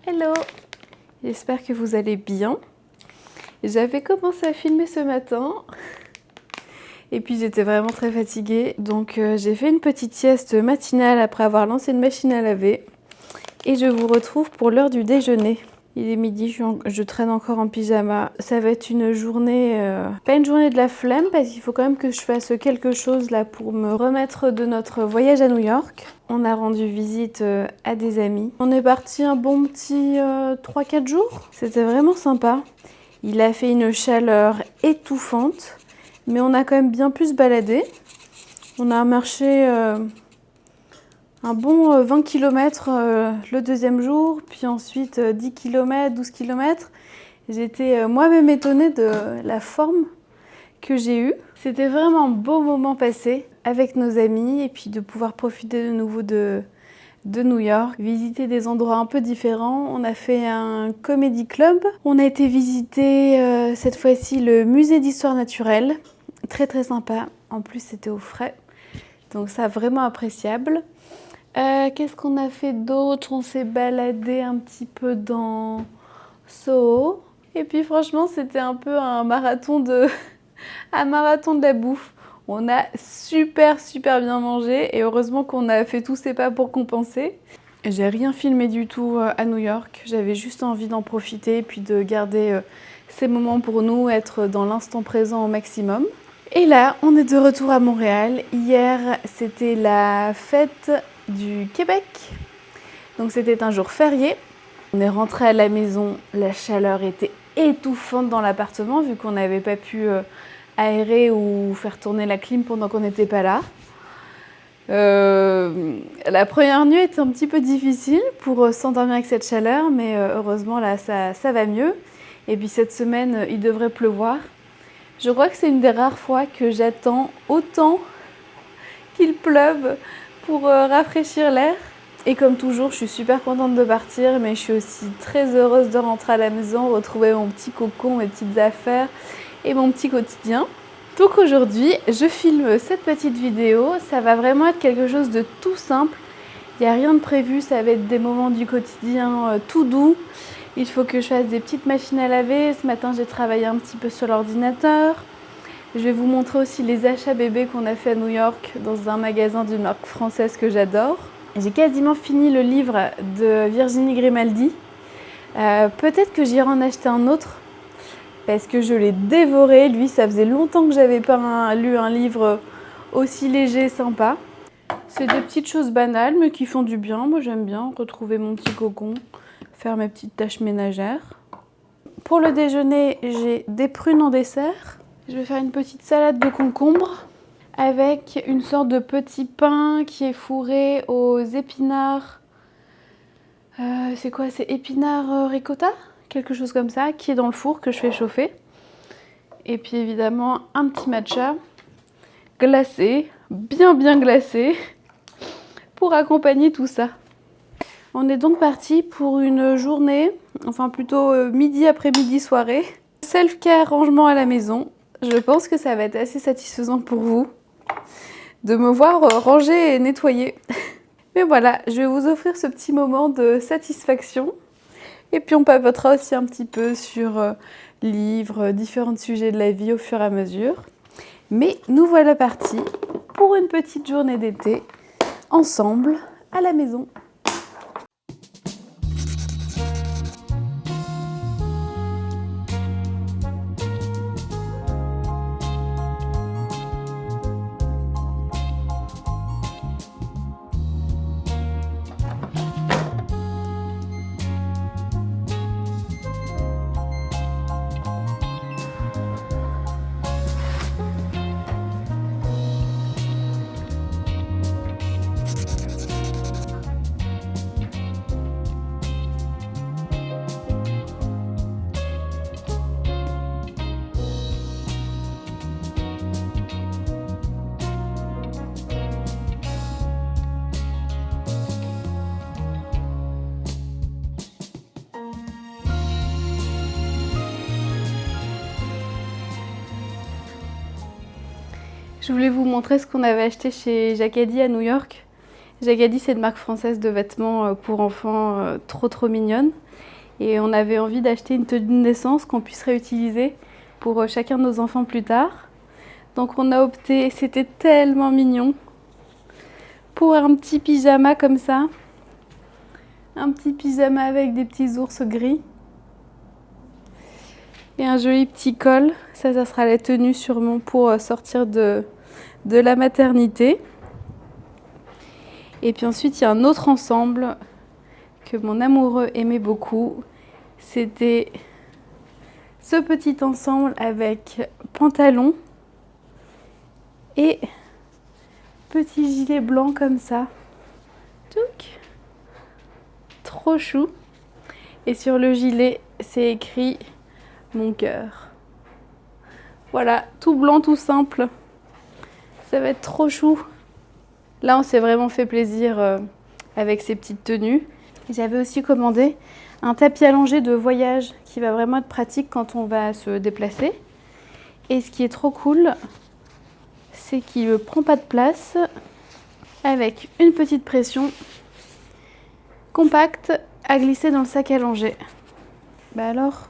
Hello, j'espère que vous allez bien. J'avais commencé à filmer ce matin et puis j'étais vraiment très fatiguée. Donc j'ai fait une petite sieste matinale après avoir lancé une machine à laver. Et je vous retrouve pour l'heure du déjeuner. Il est midi, je traîne encore en pyjama. Ça va être une journée, pas une journée de la flemme parce qu'il faut quand même que je fasse quelque chose là pour me remettre de notre voyage à New York. On a rendu visite à des amis. On est parti un bon petit 3-4 jours. C'était vraiment sympa. Il a fait une chaleur étouffante, mais on a quand même bien pu se balader. On a marché un bon 20 km le deuxième jour, puis ensuite 10 km, 12 km. J'étais moi-même étonnée de la forme que j'ai eue. C'était vraiment un beau moment passé avec nos amis et puis de pouvoir profiter de nouveau de New York, visiter des endroits un peu différents. On a fait un comedy club. On a été visiter cette fois-ci le musée d'histoire naturelle. Très très sympa. En plus c'était au frais. Donc ça vraiment appréciable. Qu'est-ce qu'on a fait d'autre? On s'est baladé un petit peu dans Soho. Et puis franchement, c'était un peu un marathon de la bouffe. On a super bien mangé et heureusement qu'on a fait tous ces pas pour compenser. J'ai rien filmé du tout à New York. J'avais juste envie d'en profiter et puis de garder ces moments pour nous, être dans l'instant présent au maximum. Et là, on est de retour à Montréal. Hier, c'était la fête du Québec. Donc c'était un jour férié. On est rentré à la maison, la chaleur était étouffante dans l'appartement vu qu'on n'avait pas pu aérer ou faire tourner la clim pendant qu'on n'était pas là. La première nuit était un petit peu difficile pour s'endormir avec cette chaleur, mais heureusement là ça va mieux. Et puis cette semaine, il devrait pleuvoir. Je crois que c'est une des rares fois que j'attends autant qu'il pleuve pour rafraîchir l'air. Et comme toujours, je suis super contente de partir, mais je suis aussi très heureuse de rentrer à la maison, retrouver mon petit cocon, mes petites affaires et mon petit quotidien. Donc aujourd'hui, je filme cette petite vidéo. Ça va vraiment être quelque chose de tout simple. Il n'y a rien de prévu, ça va être des moments du quotidien tout doux. Il faut que je fasse des petites machines à laver. Ce matin, j'ai travaillé un petit peu sur l'ordinateur. Je vais vous montrer aussi les achats bébés qu'on a fait à New York dans un magasin d'une marque française que j'adore. J'ai quasiment fini le livre de Virginie Grimaldi. Peut-être que j'irai en acheter un autre parce que je l'ai dévoré. Lui, ça faisait longtemps que j'avais pas lu un livre aussi léger et sympa. C'est des petites choses banales mais qui font du bien. Moi, j'aime bien retrouver mon petit cocon, faire mes petites tâches ménagères. Pour le déjeuner, j'ai des prunes en dessert. Je vais faire une petite salade de concombre avec une sorte de petit pain qui est fourré aux épinards. C'est quoi? C'est épinards ricotta? Quelque chose comme ça, qui est dans le four que je fais chauffer. Et puis évidemment, un petit matcha glacé, bien glacé, pour accompagner tout ça. On est donc parti pour une journée enfin plutôt midi, après-midi, soirée. Self-care, rangement à la maison. Je pense que ça va être assez satisfaisant pour vous de me voir ranger et nettoyer. Mais voilà, je vais vous offrir ce petit moment de satisfaction. Et puis on papotera aussi un petit peu sur livres, différents sujets de la vie au fur et à mesure. Mais nous voilà partis pour une petite journée d'été ensemble à la maison. Je voulais vous montrer ce qu'on avait acheté chez Jacadi à New York. Jacadi, c'est une marque française de vêtements pour enfants trop mignonne. Et on avait envie d'acheter une tenue de naissance qu'on puisse réutiliser pour chacun de nos enfants plus tard. Donc on a opté, c'était tellement mignon, pour un petit pyjama comme ça. Un petit pyjama avec des petits ours gris. Et un joli petit col. Ça sera la tenue sûrement pour sortir de la maternité. Et puis ensuite, il y a un autre ensemble que mon amoureux aimait beaucoup. C'était ce petit ensemble avec pantalon et petit gilet blanc comme ça. Touc. Trop chou. Et sur le gilet, c'est écrit mon cœur. Voilà, tout blanc, tout simple. Ça va être trop chou. Là, on s'est vraiment fait plaisir avec ces petites tenues. J'avais aussi commandé un tapis allongé de voyage qui va vraiment être pratique quand on va se déplacer. Et ce qui est trop cool, c'est qu'il ne prend pas de place avec une petite pression compacte à glisser dans le sac allongé. Bah alors,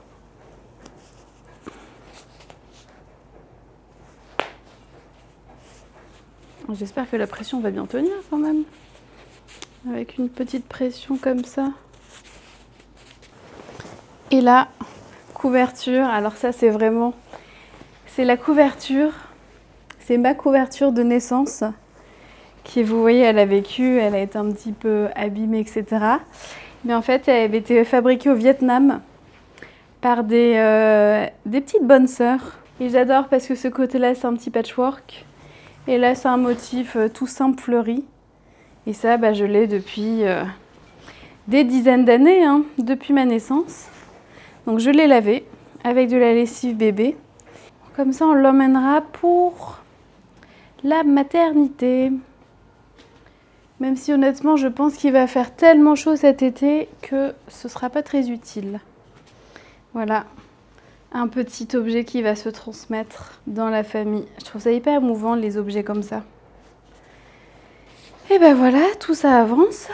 j'espère que la pression va bien tenir quand même. Avec une petite pression comme ça. Et là, couverture. Alors ça, c'est vraiment... C'est la couverture. C'est ma couverture de naissance. Qui, vous voyez, elle a vécu, elle a été un petit peu abîmée, etc. Mais en fait, elle avait été fabriquée au Vietnam par des petites bonnes sœurs. Et j'adore parce que ce côté-là, c'est un petit patchwork. Et là, c'est un motif tout simple fleuri. Et ça, bah, je l'ai depuis des dizaines d'années, hein, depuis ma naissance. Donc je l'ai lavé avec de la lessive bébé. Comme ça, on l'emmènera pour la maternité. Même si honnêtement, je pense qu'il va faire tellement chaud cet été que ce ne sera pas très utile. Voilà, un petit objet qui va se transmettre dans la famille. Je trouve ça hyper émouvant, les objets comme ça. Et ben voilà, tout ça avance.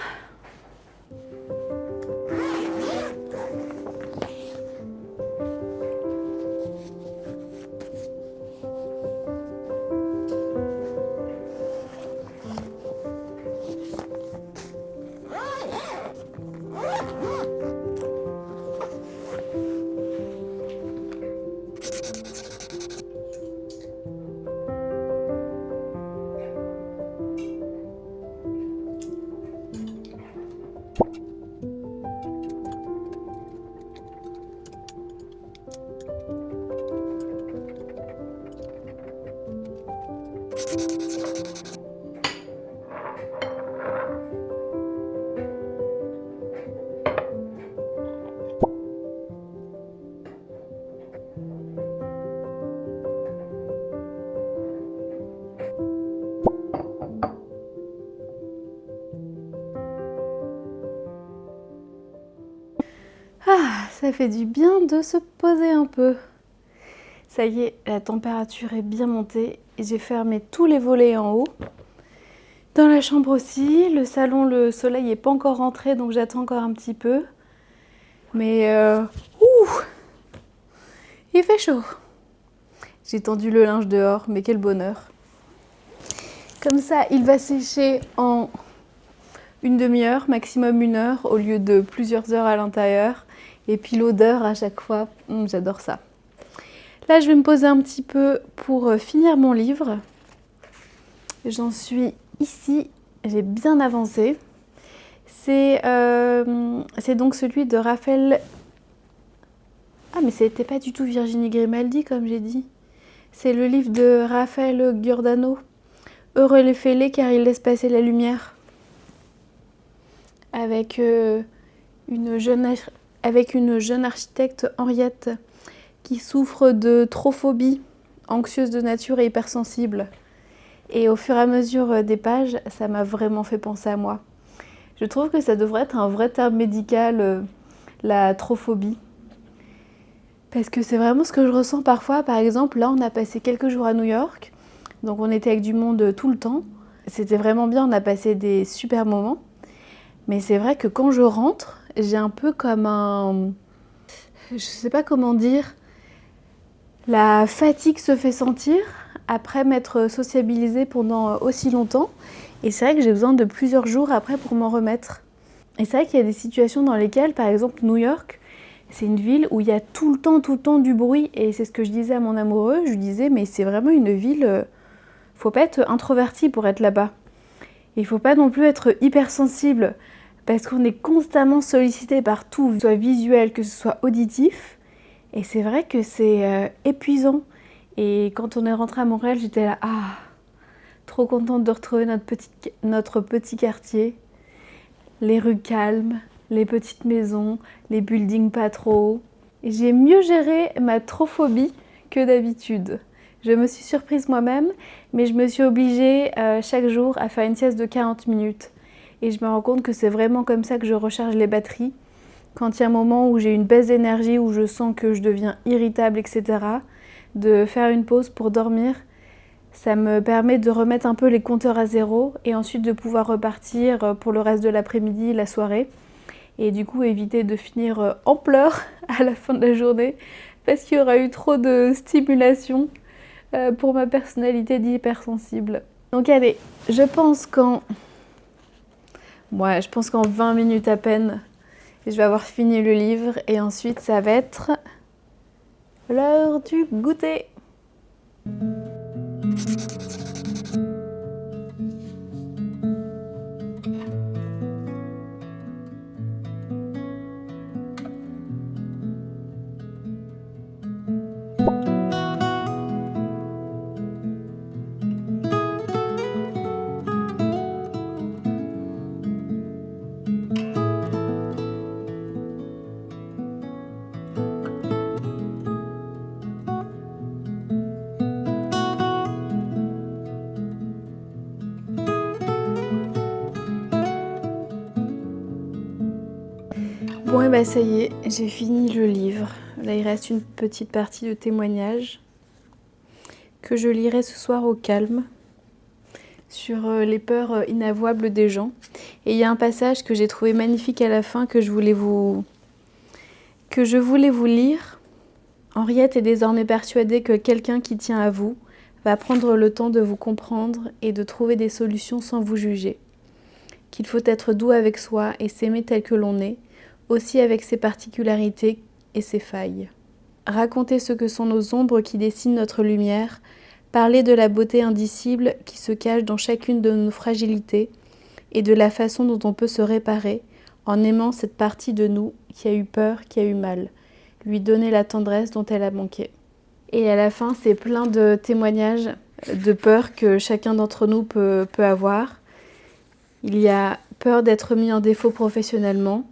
Ça fait du bien de se poser un peu. Ça y est, la température est bien montée. J'ai fermé tous les volets en haut. Dans la chambre aussi. Le salon, le soleil n'est pas encore rentré, donc j'attends encore un petit peu. Mais il fait chaud. J'ai tendu le linge dehors, mais quel bonheur. Comme ça, il va sécher en une demi-heure, maximum 1 heure, au lieu de plusieurs heures à l'intérieur. Et puis l'odeur à chaque fois, j'adore ça. Là, je vais me poser un petit peu pour finir mon livre. J'en suis ici, j'ai bien avancé. C'est donc celui de Raphaël... Ah, mais c'était pas du tout Virginie Grimaldi, comme j'ai dit. C'est le livre de Raphaël Giordano. Heureux les fêlés, car il laisse passer la lumière. Avec une jeune architecte, Henriette, qui souffre de trophobie, anxieuse de nature et hypersensible. Et au fur et à mesure des pages, ça m'a vraiment fait penser à moi. Je trouve que ça devrait être un vrai terme médical, la trophobie. Parce que c'est vraiment ce que je ressens parfois. Par exemple, là, on a passé quelques jours à New York. Donc, on était avec du monde tout le temps. C'était vraiment bien, on a passé des super moments. Mais c'est vrai que quand je rentre, j'ai un peu comme un... Je sais pas comment dire. La fatigue se fait sentir après m'être sociabilisée pendant aussi longtemps. Et c'est vrai que j'ai besoin de plusieurs jours après pour m'en remettre. Et c'est vrai qu'il y a des situations dans lesquelles, par exemple, New York, c'est une ville où il y a tout le temps du bruit. Et c'est ce que je disais à mon amoureux. Je lui disais, mais c'est vraiment une ville... Faut pas être introverti pour être là-bas. Il faut pas non plus être hypersensible parce qu'on est constamment sollicité par tout, que ce soit visuel, que ce soit auditif. Et c'est vrai que c'est épuisant. Et quand on est rentré à Montréal, j'étais là, trop contente de retrouver notre petit quartier. Les rues calmes, les petites maisons, les buildings pas trop. J'ai mieux géré ma trophobie que d'habitude. Je me suis surprise moi-même, mais je me suis obligée chaque jour à faire une sieste de 40 minutes. Et je me rends compte que c'est vraiment comme ça que je recharge les batteries. Quand il y a un moment où j'ai une baisse d'énergie, où je sens que je deviens irritable, etc., de faire une pause pour dormir, ça me permet de remettre un peu les compteurs à zéro et ensuite de pouvoir repartir pour le reste de l'après-midi, la soirée. Et du coup, éviter de finir en pleurs à la fin de la journée parce qu'il y aura eu trop de stimulation pour ma personnalité d'hypersensible. Donc allez, je pense qu'en 20 minutes à peine, je vais avoir fini le livre et ensuite ça va être l'heure du goûter. Bon et bah ça y est, j'ai fini le livre. Là il reste une petite partie de témoignage que je lirai ce soir au calme sur les peurs inavouables des gens. Et il y a un passage que j'ai trouvé magnifique à la fin que je voulais vous lire. Henriette est désormais persuadée que quelqu'un qui tient à vous va prendre le temps de vous comprendre et de trouver des solutions sans vous juger. Qu'il faut être doux avec soi et s'aimer tel que l'on est, aussi avec ses particularités et ses failles. Raconter ce que sont nos ombres qui dessinent notre lumière, parler de la beauté indicible qui se cache dans chacune de nos fragilités et de la façon dont on peut se réparer en aimant cette partie de nous qui a eu peur, qui a eu mal, lui donner la tendresse dont elle a manqué. Et à la fin, c'est plein de témoignages de peur que chacun d'entre nous peut avoir. Il y a peur d'être mis en défaut professionnellement,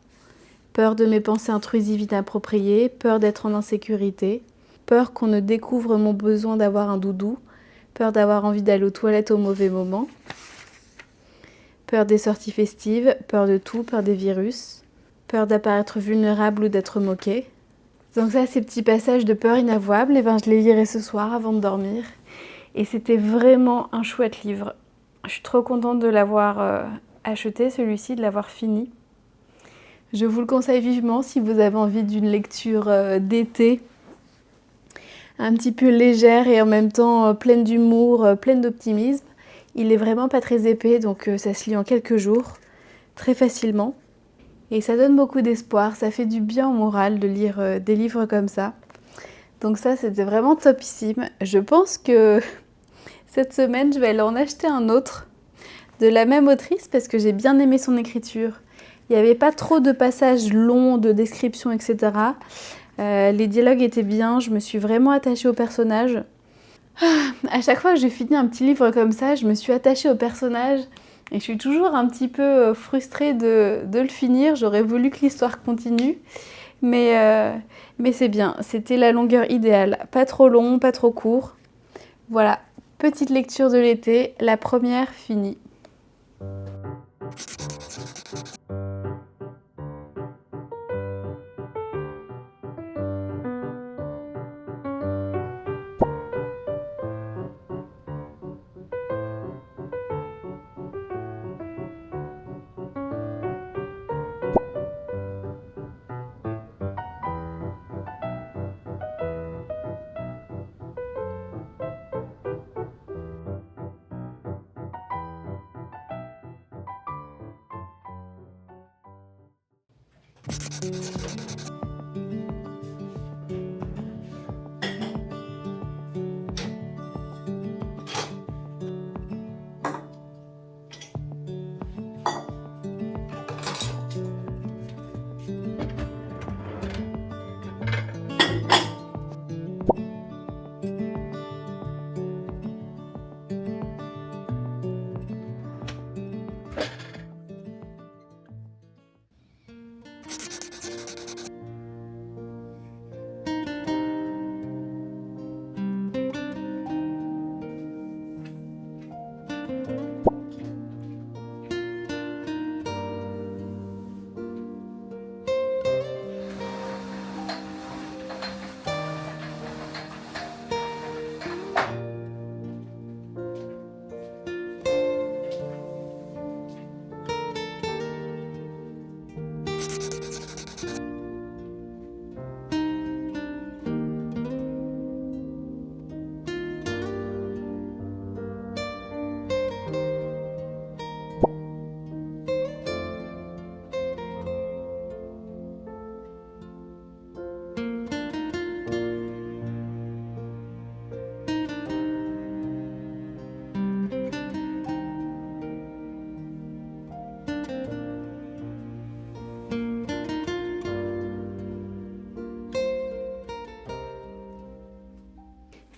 peur de mes pensées intrusives inappropriées, peur d'être en insécurité, peur qu'on ne découvre mon besoin d'avoir un doudou, peur d'avoir envie d'aller aux toilettes au mauvais moment, peur des sorties festives, peur de tout, peur des virus, peur d'apparaître vulnérable ou d'être moqué, Donc ça, ces petits passages de peur inavouables, et ben, je les lirai ce soir avant de dormir. Et c'était vraiment un chouette livre. Je suis trop contente de l'avoir acheté, celui-ci, de l'avoir fini. Je vous le conseille vivement si vous avez envie d'une lecture d'été, un petit peu légère et en même temps pleine d'humour, pleine d'optimisme. Il est vraiment pas très épais, donc ça se lit en quelques jours, très facilement. Et ça donne beaucoup d'espoir, ça fait du bien au moral de lire des livres comme ça. Donc ça, c'était vraiment topissime. Je pense que cette semaine, je vais aller en acheter un autre de la même autrice parce que j'ai bien aimé son écriture. Il n'y avait pas trop de passages longs, de descriptions, etc. Les dialogues étaient bien, je me suis vraiment attachée au personnage. À chaque fois que j'ai fini un petit livre comme ça, je me suis attachée au personnage et je suis toujours un petit peu frustrée de le finir. J'aurais voulu que l'histoire continue, mais c'est bien. C'était la longueur idéale. Pas trop long, pas trop court. Voilà, petite lecture de l'été, la première finie.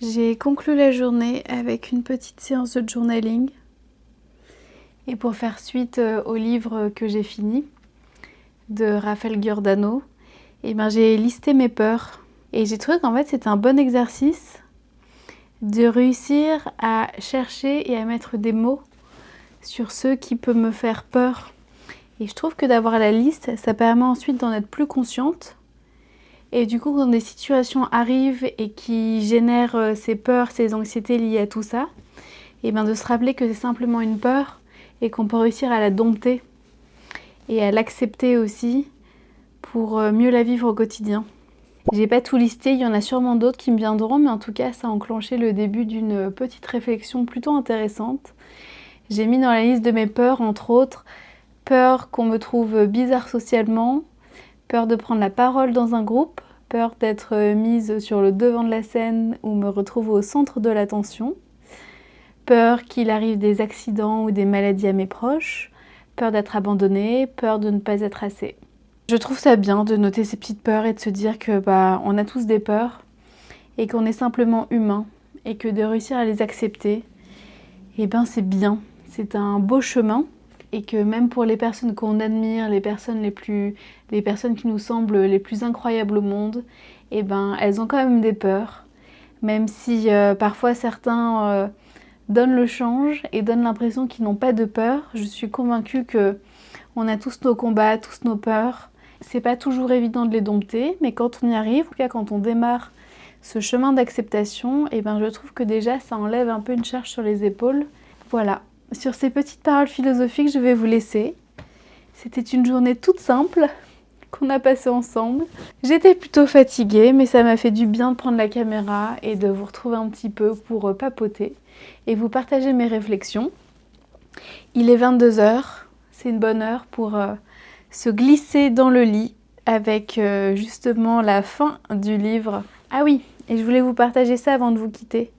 J'ai conclu la journée avec une petite séance de journaling. Et pour faire suite au livre que j'ai fini, de Rafael Giordano, j'ai listé mes peurs. Et j'ai trouvé qu'en fait c'était un bon exercice de réussir à chercher et à mettre des mots sur ce qui peut me faire peur. Et je trouve que d'avoir la liste, ça permet ensuite d'en être plus consciente. Et du coup, quand des situations arrivent et qui génèrent ces peurs, ces anxiétés liées à tout ça, de se rappeler que c'est simplement une peur et qu'on peut réussir à la dompter et à l'accepter aussi pour mieux la vivre au quotidien. J'ai pas tout listé, il y en a sûrement d'autres qui me viendront, mais en tout cas, ça a enclenché le début d'une petite réflexion plutôt intéressante. J'ai mis dans la liste de mes peurs, entre autres, peur qu'on me trouve bizarre socialement, peur de prendre la parole dans un groupe, peur d'être mise sur le devant de la scène ou me retrouver au centre de l'attention, peur qu'il arrive des accidents ou des maladies à mes proches, peur d'être abandonnée, peur de ne pas être assez. Je trouve ça bien de noter ces petites peurs et de se dire que on a tous des peurs et qu'on est simplement humain et que de réussir à les accepter, c'est bien. C'est un beau chemin. Et que même pour les personnes qu'on admire, les personnes qui nous semblent les plus incroyables au monde, elles ont quand même des peurs. Même si parfois certains donnent le change et donnent l'impression qu'ils n'ont pas de peur, je suis convaincue qu'on a tous nos combats, tous nos peurs. c'est pas toujours évident de les dompter, mais quand on y arrive, en tout cas quand on démarre ce chemin d'acceptation, et ben je trouve que déjà ça enlève un peu une charge sur les épaules. Voilà, sur ces petites paroles philosophiques, je vais vous laisser. C'était une journée toute simple qu'on a passée ensemble. J'étais plutôt fatiguée, mais ça m'a fait du bien de prendre la caméra et de vous retrouver un petit peu pour papoter et vous partager mes réflexions. Il est 22h, c'est une bonne heure pour se glisser dans le lit avec justement la fin du livre. Ah oui, et je voulais vous partager ça avant de vous quitter.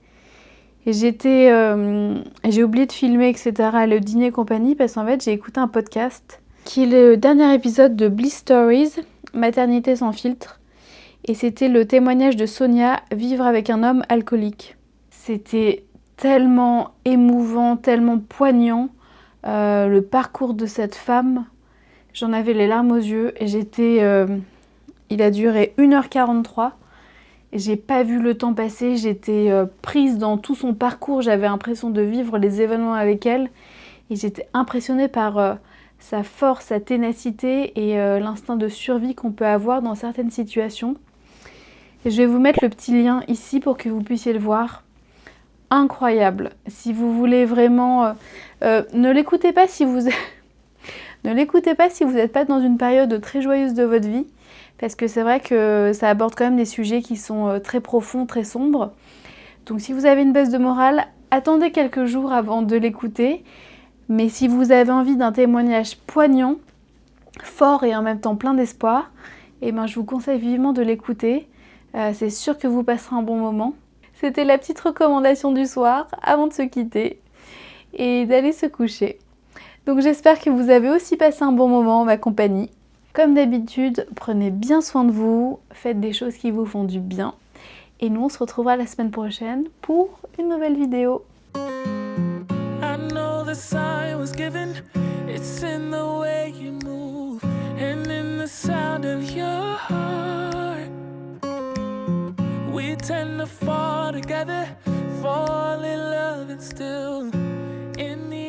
J'ai oublié de filmer, etc. le dîner et compagnie parce qu'en fait j'ai écouté un podcast qui est le dernier épisode de Bliss Stories, Maternité sans filtre. Et c'était le témoignage de Sonia, vivre avec un homme alcoolique. C'était tellement émouvant, tellement poignant, le parcours de cette femme. J'en avais les larmes aux yeux et il a duré 1h43. J'ai pas vu le temps passer, j'étais prise dans tout son parcours, j'avais l'impression de vivre les événements avec elle. Et j'étais impressionnée par sa force, sa ténacité et l'instinct de survie qu'on peut avoir dans certaines situations. Et je vais vous mettre le petit lien ici pour que vous puissiez le voir. Incroyable. Si vous voulez vraiment... ne l'écoutez pas si vous... ne l'écoutez pas si vous n'êtes pas dans une période très joyeuse de votre vie. Parce que c'est vrai que ça aborde quand même des sujets qui sont très profonds, très sombres. Donc si vous avez une baisse de morale, attendez quelques jours avant de l'écouter. Mais si vous avez envie d'un témoignage poignant, fort et en même temps plein d'espoir, eh ben, je vous conseille vivement de l'écouter. C'est sûr que vous passerez un bon moment. C'était la petite recommandation du soir avant de se quitter et d'aller se coucher. Donc j'espère que vous avez aussi passé un bon moment en ma compagnie. Comme d'habitude, prenez bien soin de vous, faites des choses qui vous font du bien. Et nous, on se retrouvera la semaine prochaine pour une nouvelle vidéo. I know the sign was given, it's in the way you move, and in the sound of your heart. We tend to fall together, fall in love and still in the